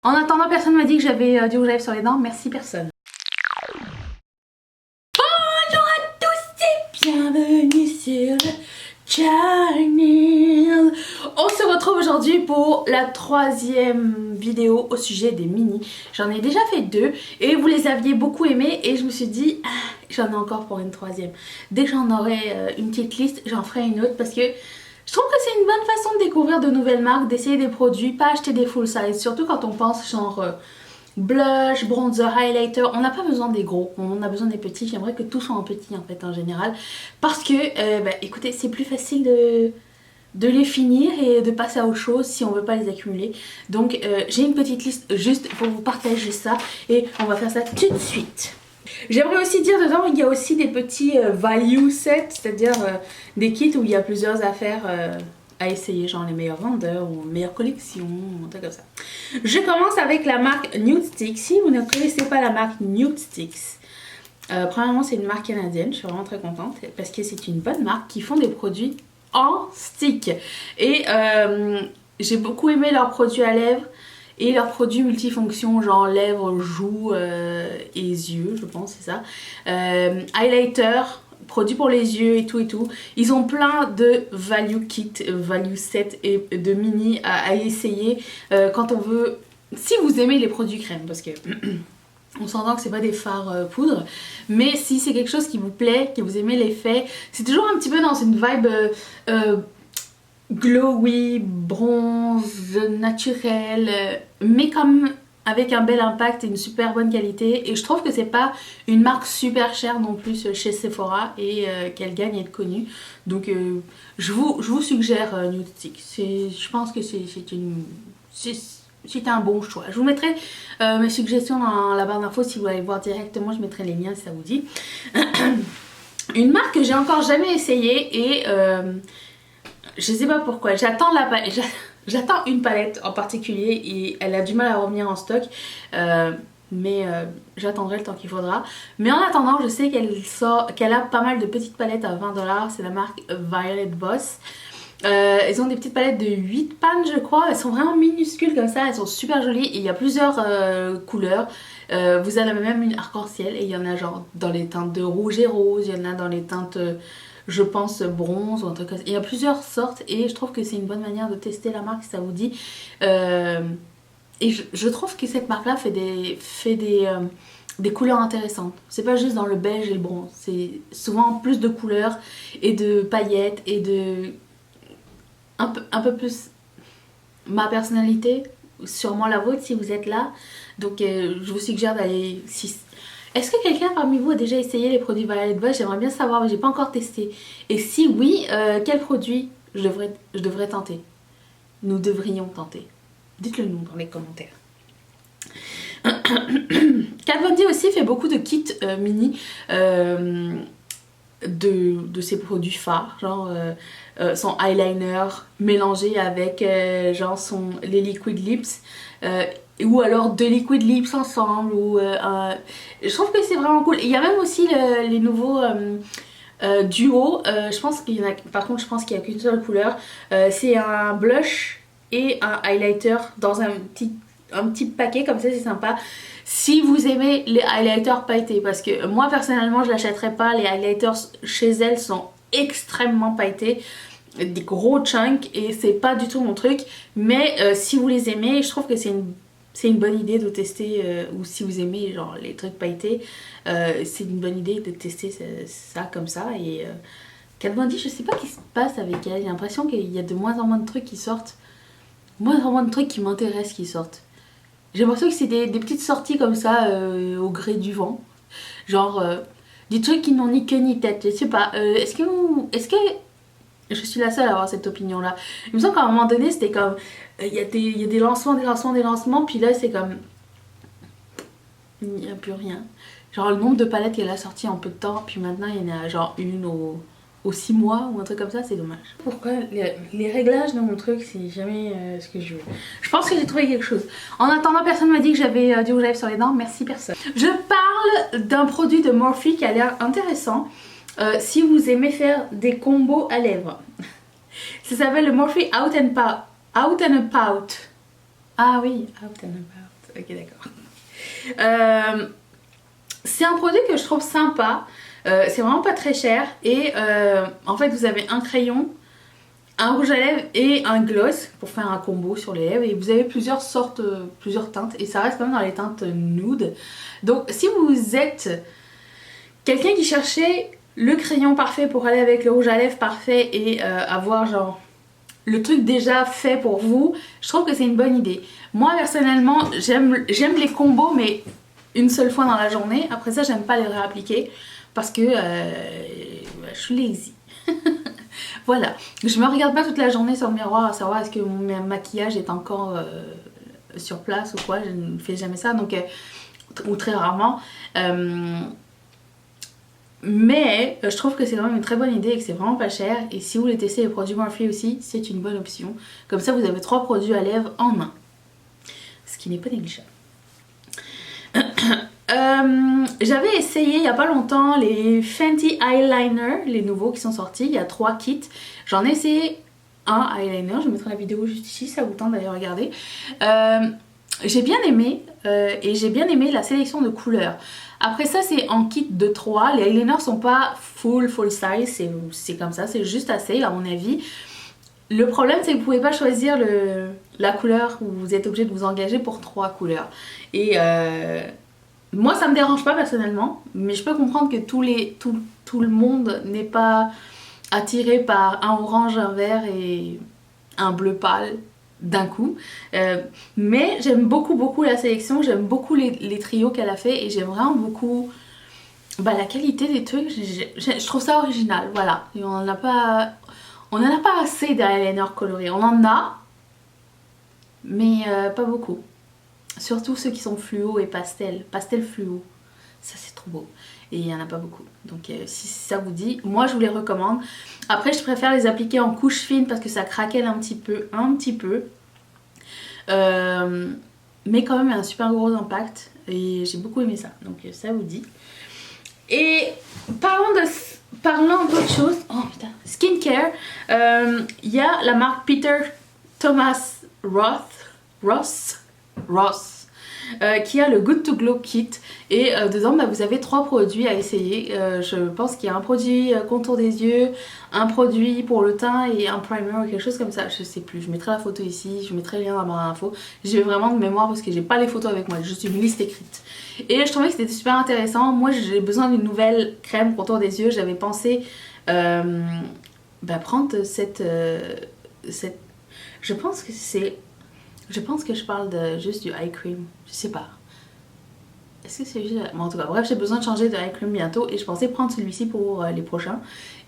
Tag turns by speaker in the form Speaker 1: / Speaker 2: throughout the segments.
Speaker 1: En attendant, personne m'a dit que j'avais du rouge à lèvres sur les dents. Merci personne. Bonjour à tous et bienvenue sur le channel. On se retrouve aujourd'hui pour la troisième vidéo au sujet des mini. J'en ai déjà fait deux et vous les aviez beaucoup aimés et je me suis dit j'en ai encore pour une troisième. Dès que j'en aurai une petite liste, j'en ferai une autre parce que je trouve que c'est une bonne façon de découvrir de nouvelles marques, d'essayer des produits, pas acheter des full size, surtout quand on pense genre blush, bronzer, highlighter. On n'a pas besoin des gros, on a besoin des petits. J'aimerais que tout soit en petit en fait en général parce que écoutez, c'est plus facile de les finir et de passer à autre chose si on veut pas les accumuler. Donc j'ai une petite liste juste pour vous partager ça et on va faire ça tout de suite. J'aimerais aussi dire dedans, il y a aussi des petits value sets, c'est-à-dire des kits où il y a plusieurs affaires à essayer, genre les meilleurs vendeurs ou meilleures collections, un truc comme ça. Je commence avec la marque Nude Sticks. Si vous ne connaissez pas la marque Nude Sticks, premièrement c'est une marque canadienne, je suis vraiment très contente parce que c'est une bonne marque qui font des produits en stick. Et j'ai beaucoup aimé leurs produits à lèvres et leurs produits multifonctions, genre lèvres, joues et yeux, je pense, c'est ça. Highlighter, produits pour les yeux et tout et tout. Ils ont plein de value kits, value sets et de mini à essayer quand on veut. Si vous aimez les produits crème, parce que on s'entend que c'est pas des fards poudre, mais si c'est quelque chose qui vous plaît, que vous aimez l'effet, c'est toujours un petit peu dans une vibe glowy, bronze, naturel, mais comme avec un bel impact et une super bonne qualité. Et je trouve que c'est pas une marque super chère non plus chez Sephora et qu'elle gagne à être connue. Donc je vous suggère Nude Stick. Je pense que c'est un bon choix. Je vous mettrai mes suggestions dans la barre d'infos si vous voulez voir directement. Je mettrai les liens si ça vous dit. Une marque que j'ai encore jamais essayé et je sais pas pourquoi, j'attends une palette en particulier et elle a du mal à revenir en stock, mais j'attendrai le temps qu'il faudra. Mais en attendant, je sais qu'elle a pas mal de petites palettes à 20 $, c'est la marque Violet Voss. Elles ont des petites palettes de 8 pannes je crois, elles sont vraiment minuscules comme ça, elles sont super jolies et il y a plusieurs couleurs. Vous en avez même une arc-en-ciel et il y en a genre dans les teintes de rouge et rose, il y en a dans les teintes je pense bronze ou un truc comme ça. Il y a plusieurs sortes et je trouve que c'est une bonne manière de tester la marque si ça vous dit. Et je trouve que cette marque là fait des couleurs intéressantes. C'est pas juste dans le beige et le bronze, c'est souvent plus de couleurs et de paillettes et de un peu plus ma personnalité, sûrement la vôtre si vous êtes là. Donc je vous suggère d'aller... Est-ce que quelqu'un parmi vous a déjà essayé les produits Violet Voss? J'aimerais bien savoir, mais j'ai pas encore testé. Et si oui, quel produit je devrais tenter? Nous devrions tenter. Dites-le nous dans les commentaires. Kat Von D aussi fait beaucoup de kits mini de ses produits phares, genre son eyeliner mélangé avec genre les liquid lips, ou alors deux liquid lips ensemble, ou je trouve que c'est vraiment cool. Il y a même aussi les nouveaux duos, je pense qu'il y en a, par contre je pense qu'il n'y a qu'une seule couleur, c'est un blush et un highlighter dans un petit paquet comme ça, c'est sympa. Si vous aimez les highlighters pailletés, parce que moi personnellement je l'achèterai pas, les highlighters chez elle sont extrêmement pailletés, des gros chunks et c'est pas du tout mon truc, mais si vous les aimez, je trouve que c'est une bonne idée de tester, ou si vous aimez genre les trucs pailletés, c'est une bonne idée de tester ça comme ça. Et Kat Von D, je sais pas ce qui se passe avec elle, j'ai l'impression qu'il y a de moins en moins de trucs qui sortent, moins en moins de trucs qui m'intéressent qui sortent. J'ai l'impression que c'est des petites sorties comme ça au gré du vent. Genre des trucs qui n'ont ni queue ni tête. Je sais pas. Est-ce que je suis la seule à avoir cette opinion là? Il me semble qu'à un moment donné c'était comme il y a des lancements, des lancements. Puis là c'est comme il n'y a plus rien. Genre le nombre de palettes qu'elle a sorti en peu de temps. Puis maintenant il y en a genre une aux 6 mois ou un truc comme ça, c'est dommage. Pourquoi les réglages de mon truc, c'est jamais ce que je veux. Je pense que j'ai trouvé quelque chose. En attendant, personne m'a dit que j'avais du rouge à lèvres sur les dents, merci personne. Je parle d'un produit de Morphe qui a l'air intéressant si vous aimez faire des combos à lèvres. Ça s'appelle le Morphe Out and About. Ah oui, Out and About. Ok, d'accord. C'est un produit que je trouve sympa. C'est vraiment pas très cher. Et en fait, vous avez un crayon, un rouge à lèvres et un gloss pour faire un combo sur les lèvres. Et vous avez plusieurs sortes, plusieurs teintes. Et ça reste quand même dans les teintes nude. Donc, si vous êtes quelqu'un qui cherchait le crayon parfait pour aller avec le rouge à lèvres parfait et avoir genre le truc déjà fait pour vous, je trouve que c'est une bonne idée. Moi personnellement, j'aime les combos, mais une seule fois dans la journée. Après ça, j'aime pas les réappliquer parce que je suis lazy. Voilà, je me regarde pas toute la journée sur le miroir à savoir est-ce que mon maquillage est encore sur place ou quoi. Je ne fais jamais ça, donc ou très rarement. Mais je trouve que c'est quand même une très bonne idée et que c'est vraiment pas cher. Et si vous voulez tester les produits Morphe aussi, c'est une bonne option. Comme ça, vous avez 3 produits à lèvres en un. Ce qui n'est pas négligeable. J'avais essayé il y a pas longtemps les Fenty Eyeliner, les nouveaux qui sont sortis. Il y a 3 kits. J'en ai essayé un eyeliner. Je mettrai la vidéo juste ici, ça vous tente d'aller regarder. J'ai bien aimé et j'ai bien aimé la sélection de couleurs. Après ça, c'est en kit de 3. Les eyeliners sont pas full size, c'est comme ça, c'est juste assez à mon avis. Le problème, c'est que vous pouvez pas choisir la couleur où vous êtes obligé de vous engager pour 3 couleurs. Et moi, ça me dérange pas personnellement, mais je peux comprendre que tout le monde n'est pas attiré par un orange, un vert et un bleu pâle d'un coup. Mais j'aime beaucoup la sélection, j'aime beaucoup les trios qu'elle a fait et j'aime vraiment beaucoup la qualité des trucs. Je trouve ça original, voilà. Et on en a pas assez d'eyeliners colorés. On en a, mais pas beaucoup. Surtout ceux qui sont fluo et pastel fluo. Ça c'est trop beau. Et il n'y en a pas beaucoup. Donc si ça vous dit, moi je vous les recommande. Après je préfère les appliquer en couche fine parce que ça craquelle un petit peu. Mais quand même il y a un super gros impact. Et j'ai beaucoup aimé ça. Donc ça vous dit. Et parlant d'autre chose, oh putain, skincare, il y a la marque Peter Thomas Ross, qui a le Good to Glow Kit et dedans vous avez 3 produits à essayer. Je pense qu'il y a un produit contour des yeux, un produit pour le teint et un primer ou quelque chose comme ça, je sais plus. Je mettrai la photo ici, je mettrai le lien dans la barre d'infos. J'ai vraiment de mémoire parce que j'ai pas les photos avec moi, j'ai juste une liste écrite. Et je trouvais que c'était super intéressant. Moi j'ai besoin d'une nouvelle crème contour des yeux. J'avais pensé prendre cette je pense que je parle juste du eye cream. Je sais pas. Est-ce que c'est juste... Bon, en tout cas, bref, j'ai besoin de changer de eye cream bientôt. Et je pensais prendre celui-ci pour les prochains.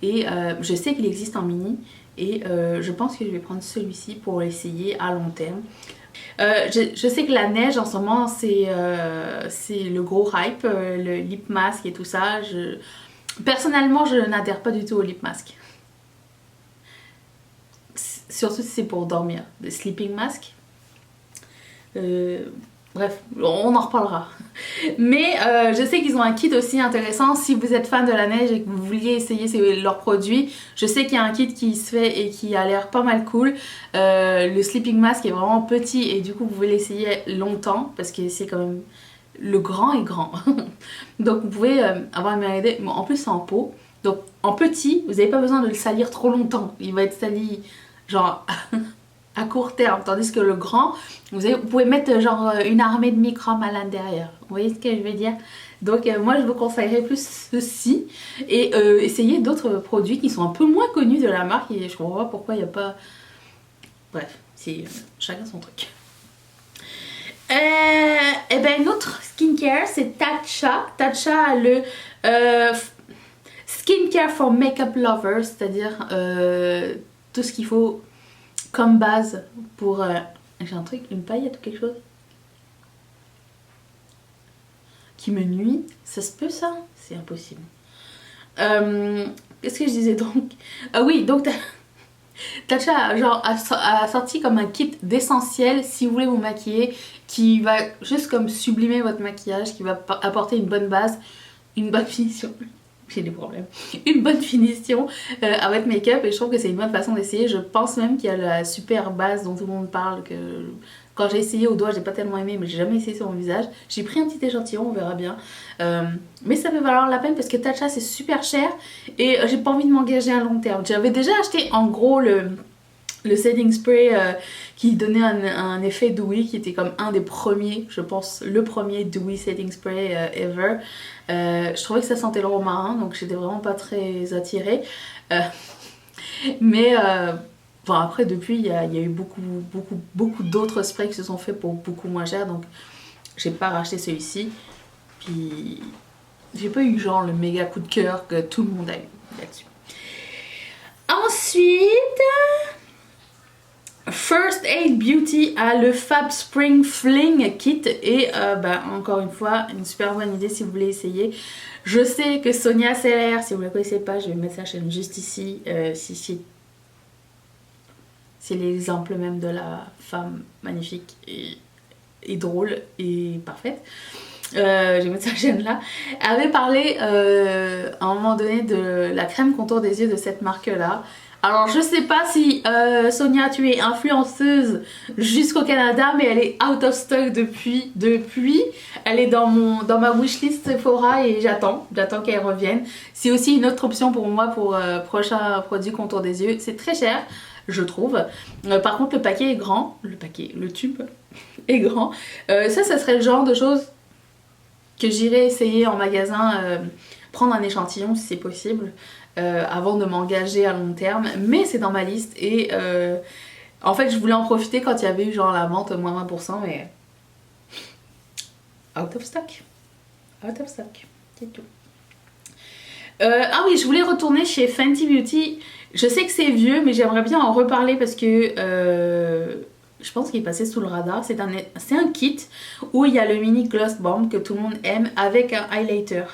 Speaker 1: Et je sais qu'il existe en mini. Et je pense que je vais prendre celui-ci pour l'essayer à long terme. Je sais que la neige en ce moment c'est le gros hype. Le lip mask et tout ça. Personnellement, je n'adhère pas du tout au lip mask. Surtout si c'est pour dormir. Le sleeping mask. Bref, on en reparlera. Mais je sais qu'ils ont un kit aussi intéressant. Si vous êtes fan de la neige et que vous vouliez essayer leurs produits, je sais qu'il y a un kit qui se fait et qui a l'air pas mal cool. Le sleeping mask est vraiment petit et du coup vous pouvez l'essayer longtemps parce que c'est quand même... Le grand est grand. Donc vous pouvez avoir une meilleure idée. Bon, en plus c'est en pot. Donc en petit, vous n'avez pas besoin de le salir trop longtemps. Il va être sali genre... à court terme, tandis que le grand, vous pouvez mettre genre une armée de microbes à l'intérieur. Vous voyez ce que je veux dire? Donc moi je vous conseillerais plus ceci et essayer d'autres produits qui sont un peu moins connus de la marque et je comprends pas pourquoi il n'y a pas... Bref, c'est chacun son truc. Et ben notre skincare c'est Tatcha. Tatcha a le skincare for makeup lovers, c'est-à-dire tout ce qu'il faut comme base pour... j'ai un truc, une paillette ou quelque chose qui me nuit. Ça se peut ça? C'est impossible. Qu'est-ce que je disais donc? Ah oui, donc Tatcha genre, a sorti comme un kit d'essentiel si vous voulez vous maquiller, qui va juste comme sublimer votre maquillage, qui va apporter une bonne base, une bonne finition. j'ai des problèmes, une bonne finition à votre make-up, et je trouve que c'est une bonne façon d'essayer. Je pense même qu'il y a la super base dont tout le monde parle, que quand j'ai essayé au doigt j'ai pas tellement aimé, mais j'ai jamais essayé sur mon visage. J'ai pris un petit échantillon, on verra bien, mais ça peut valoir la peine parce que Tatcha c'est super cher et j'ai pas envie de m'engager à long terme. J'avais déjà acheté en gros le setting spray qui donnait un effet dewy, qui était comme un des premiers, je pense le premier dewy setting spray ever. Je trouvais que ça sentait le romarin, donc j'étais vraiment pas très attirée. Mais bon, après depuis il y a eu beaucoup d'autres sprays qui se sont faits pour beaucoup moins cher, donc j'ai pas racheté celui-ci. Puis j'ai pas eu genre le méga coup de cœur que tout le monde a eu là-dessus. Ensuite, First Aid Beauty a le Fab Spring Fling Kit et encore une fois une super bonne idée si vous voulez essayer. Je sais que Sonia Seller, si vous ne la connaissez pas, je vais mettre sa chaîne juste ici. C'est l'exemple même de la femme magnifique et drôle et parfaite. Je vais mettre sa chaîne là. Elle avait parlé à un moment donné de la crème contour des yeux de cette marque là. Alors je sais pas si Sonia tu es influenceuse jusqu'au Canada, mais elle est out of stock depuis. Elle est dans ma wishlist Sephora et j'attends qu'elle revienne. C'est aussi une autre option pour moi pour prochain produit contour des yeux. C'est très cher je trouve. Par contre le paquet est grand, le tube est grand. Ça serait le genre de choses que j'irai essayer en magasin, prendre un échantillon si c'est possible. Avant de m'engager à long terme, mais c'est dans ma liste et en fait je voulais en profiter quand il y avait eu genre la vente moins 20%, mais out of stock, c'est tout. Ah oui, je voulais retourner chez Fenty Beauty. Je sais que c'est vieux, mais j'aimerais bien en reparler parce que je pense qu'il est passé sous le radar. C'est un kit où il y a le mini gloss bomb que tout le monde aime avec un highlighter.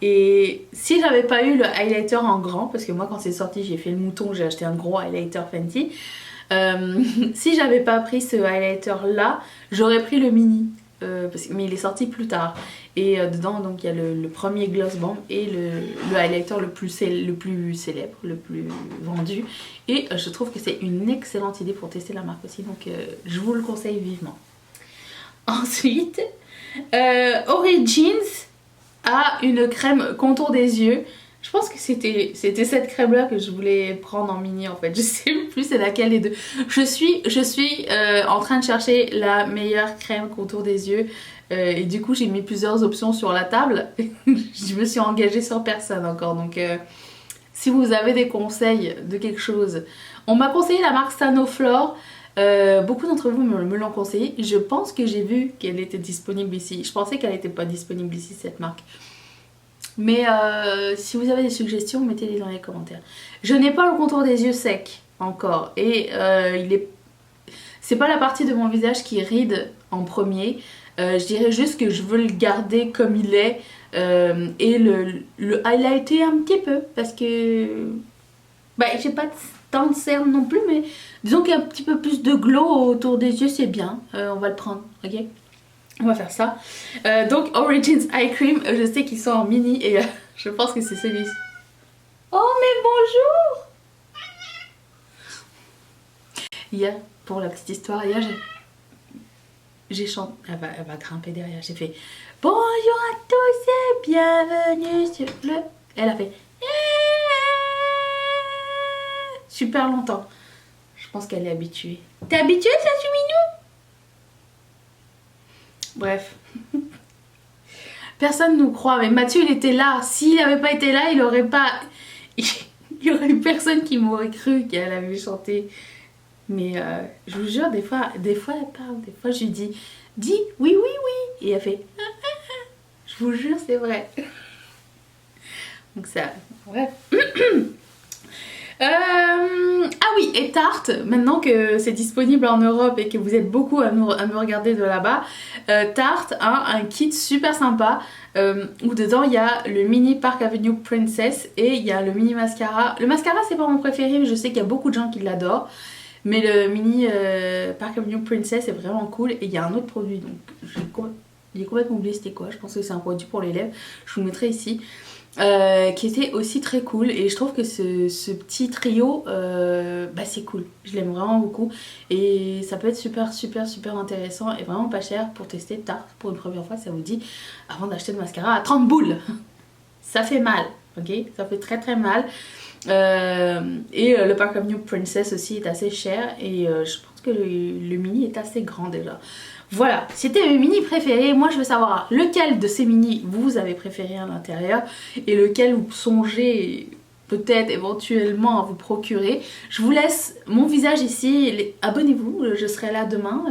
Speaker 1: Et si j'avais pas eu le highlighter en grand, parce que moi quand c'est sorti j'ai fait le mouton, j'ai acheté un gros highlighter Fenty, si j'avais pas pris ce highlighter là, j'aurais pris le mini, mais il est sorti plus tard. Et dedans donc il y a le premier gloss bomb et le highlighter le plus célèbre, le plus vendu. Et je trouve que c'est une excellente idée pour tester la marque aussi, donc je vous le conseille vivement. Ensuite, Origins a une crème contour des yeux. Je pense que c'était cette crème là que je voulais prendre en mini en fait. Je sais plus c'est laquelle des deux. Je suis en train de chercher la meilleure crème contour des yeux. Et du coup j'ai mis plusieurs options sur la table. Je me suis engagée sur personne encore. Donc si vous avez des conseils de quelque chose. On m'a conseillé la marque Sanoflore. Beaucoup d'entre vous me l'ont conseillé. Je pense que j'ai vu qu'elle était disponible ici. Je pensais qu'elle n'était pas disponible ici cette marque. Mais si vous avez des suggestions, mettez-les dans les commentaires. Je n'ai pas le contour des yeux sec encore. Et c'est pas la partie de mon visage qui ride en premier. Je dirais juste que je veux le garder comme il est. Et le highlighter un petit peu. Parce que j'ai pas tant de cernes non plus, mais disons qu'il y a un petit peu plus de glow autour des yeux, c'est bien. On va le prendre, ok? On va faire ça. Donc Origins Eye Cream, je sais qu'ils sont en mini et je pense que c'est celui-ci. Oh mais bonjour! Hier, pour la petite histoire, hier j'ai chanté, elle va grimper derrière, j'ai fait bonjour à tous et bienvenue sur le... Elle a fait super longtemps. Je pense qu'elle est habituée. T'es habituée, ça, Chouminou? Bref. Personne nous croit, mais Mathieu, il était là. S'il n'avait pas été là, il aurait pas... Il y aurait eu personne qui m'aurait cru qu'elle avait chanté. Mais je vous jure, des fois elle parle. Des fois, je lui dis oui, oui, oui. Et elle fait je vous jure, c'est vrai. Donc ça, bref. Ah oui, et Tarte, maintenant que c'est disponible en Europe et que vous êtes beaucoup à me regarder de là-bas, Tarte a un kit super sympa où dedans il y a le mini Park Avenue Princess et il y a le mini mascara. Le mascara c'est pas mon préféré, mais je sais qu'il y a beaucoup de gens qui l'adorent. Mais le mini Park Avenue Princess est vraiment cool. Et il y a un autre produit, donc j'ai complètement oublié c'était quoi. Je pense que c'est un produit pour les lèvres, je vous le mettrai ici. qui était aussi très cool. Et je trouve que ce petit trio, bah c'est cool. Je l'aime vraiment beaucoup. Et ça peut être super intéressant et vraiment pas cher pour tester tard. Pour une première fois, ça vous dit, avant d'acheter le mascara à 30 boules. Ça fait mal, ok? Ça fait très mal. Le Park Avenue Princess aussi est assez cher. Et je pense que le mini est assez grand déjà. Voilà, c'était mes mini préférés. Moi je veux savoir lequel de ces mini vous avez préféré à l'intérieur et lequel vous songez peut-être éventuellement à vous procurer. Je vous laisse mon visage ici. Abonnez-vous, je serai là demain,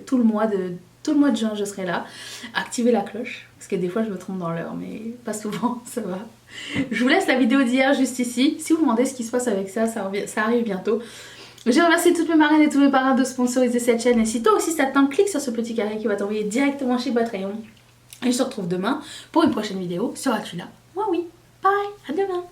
Speaker 1: tout le mois de juin je serai là. Activez la cloche, parce que des fois je me trompe dans l'heure, mais pas souvent, ça va. Je vous laisse la vidéo d'hier juste ici. Si vous vous demandez ce qui se passe avec ça, ça arrive bientôt. Je remercie toutes mes marraines et tous mes parrains de sponsoriser cette chaîne. Et si toi aussi ça te tente, clique sur ce petit carré qui va t'envoyer directement chez Patreon. Et je te retrouve demain pour une prochaine vidéo sur Atula. Moi oui, bye, à demain.